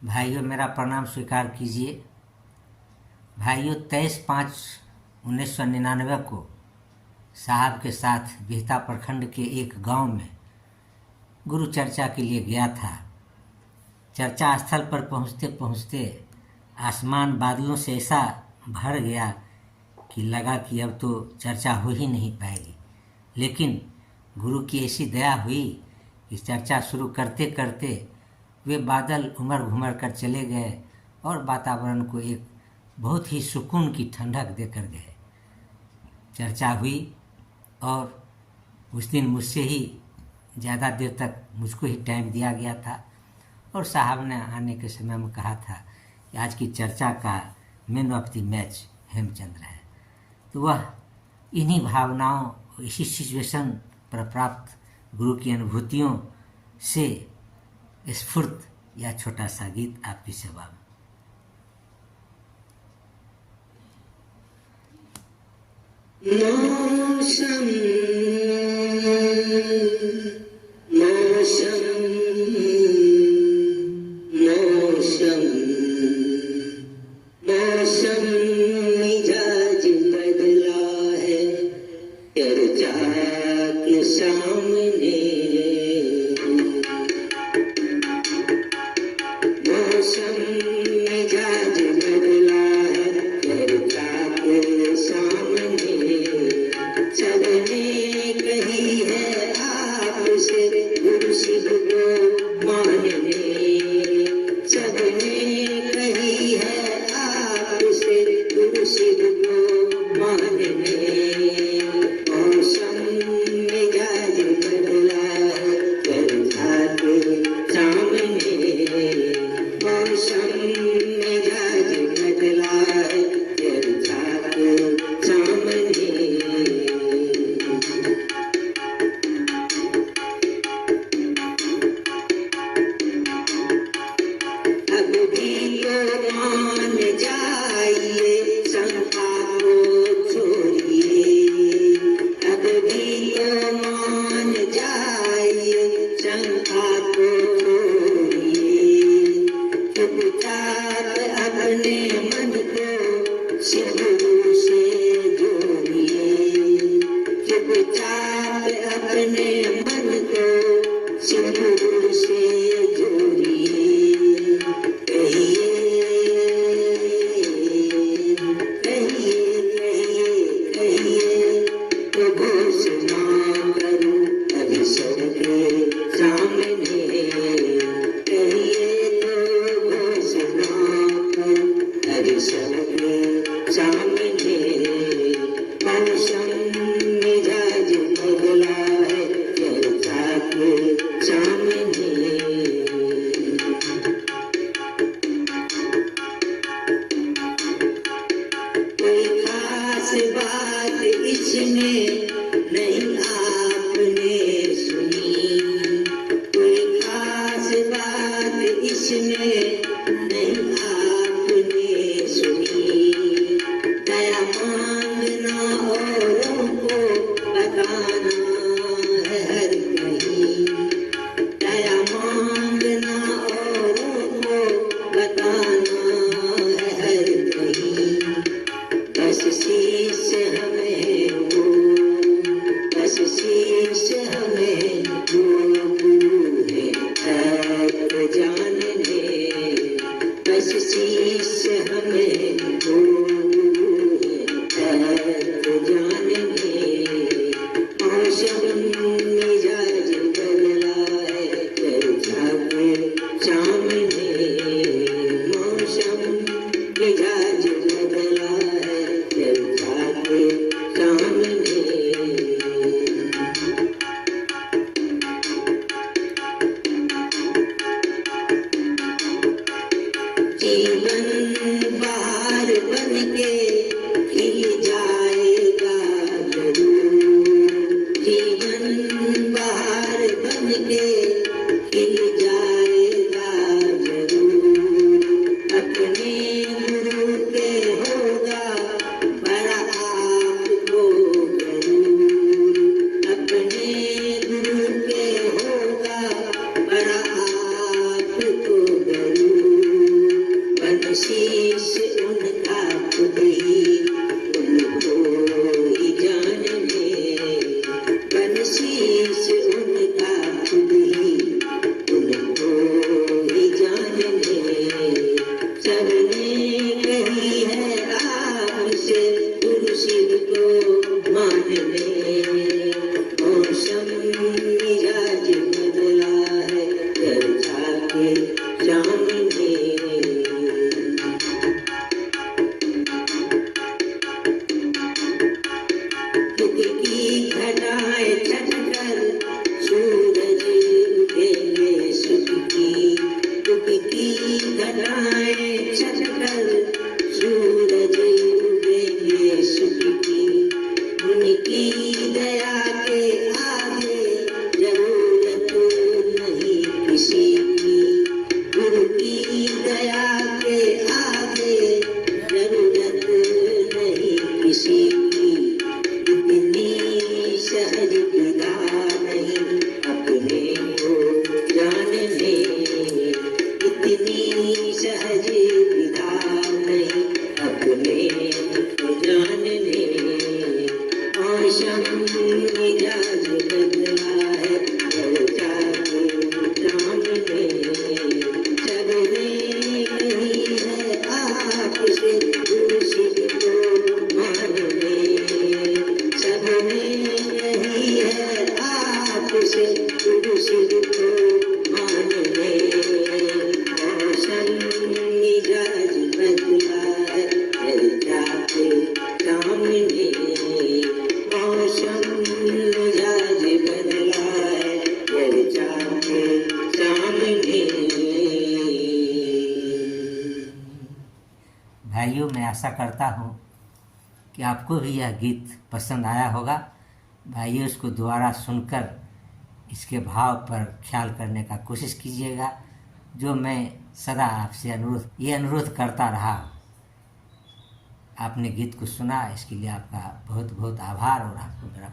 भाइयों, मेरा प्रणाम स्वीकार कीजिए। भाइयों, 23/5/1999 को साहब के साथ बिहता प्रखंड के एक गांव में गुरु चर्चा के लिए गया था। चर्चा स्थल पर पहुंचते पहुंचते आसमान बादलों से ऐसा भर गया कि लगा कि अब तो चर्चा हो ही नहीं पाएगी। लेकिन गुरु की ऐसी दया हुई कि चर्चा शुरू करते करते वे बादल उमड़ घुमड़ कर चले गए और वातावरण को एक बहुत ही सुकून की ठंडक देकर गए। चर्चा हुई और उस दिन मुझसे ही ज़्यादा देर तक मुझको ही टाइम दिया गया था और साहब ने आने के समय में कहा था कि आज की चर्चा का man of the match Hemchandra है। तो वह इन्हीं भावनाओं, इसी सिचुएशन पर प्राप्त गुरु की अनुभूतियों से स्फूर्त या छोटा सा गीत आपकी सेवा में। मौसम मौसम मौसम मौसम मिजाज बदला है चर्चा के सामने। मौसम मिजाज बदला है चर्चा के सामने। सबने कही है आपसे गुरु शिव को मानने। सबने कही है आपसे गुरु शिव को मानने। मौसम मिजाज बदला है चर्चा के सामने। मौसम मिजाज बदला है चर्चा के सामने। अब भी तो मान जाइए, शंका को छोड़िए। अब भी तो मान जाइए, शंका को छोड़िए। चुपचाप अपने मन को शिव गुरु से जोड़िए। चुपचाप अपने मन को शिव गुरु से जोड़िए। कहिए कहिए कहिए कहिए तो घोषणा करूं अभी सबके सामने। कहिए तो घोषणा करूं अभी सबके सामने। मौसम मिजाज बदला है चर्चा के सामने। कोई खास बात इसमें नहीं आपने सुनी। कोई खास बात इसमें नहीं आपने सुनी। दया मांगना औरों को बताना है हर कहीं। दया मांगना औरों को बताना है हर कहीं। बस शीश हमें हो, बस शीश हमें हो गुरु है तक जानने। बस शीश हमें हो गुरु है तक जानने। मौसम मिजाज बदला है चर्चा के सामने। मौसम मिजाज बदला है चर्चा के सामने। जीवन बाहर बन के खिल जाएगा जरूर। जीवन बाहर बन के खिल जाएगा जरूर। अपने गुरु के होगा बड़ा आपको गरूर। अपने गुरु के होगा बड़ा आपको गरूर। लगाए छत पर सूरज उगेंगे सुख की उनकी दया के आगे जरूरत नहीं किसी की गुरु की दया के आगे जरूरत नहीं किसी की इतनी सहज विदा नहीं अपने को जानने इतनी सहज विदा नहीं अपने को जानने मौसम मिजाज बदला है चर्चा को सामने सबने नहीं है आपसे दूसरे को मानने सबने नहीं है आपसे दूसरे को मानने मौसम मिजाज बदला है चर्चा के सामने मौसम मिजाज बदला है चर्चा के सामने। भाइयों, मैं आशा करता हूँ कि आपको भी यह गीत पसंद आया होगा। भाइयों, इसको दोबारा सुनकर इसके भाव पर ख्याल करने का कोशिश कीजिएगा, जो मैं सदा आपसे अनुरोध करता रहा। आपने गीत को सुना, इसके लिए आपका बहुत बहुत आभार और आपको मेरा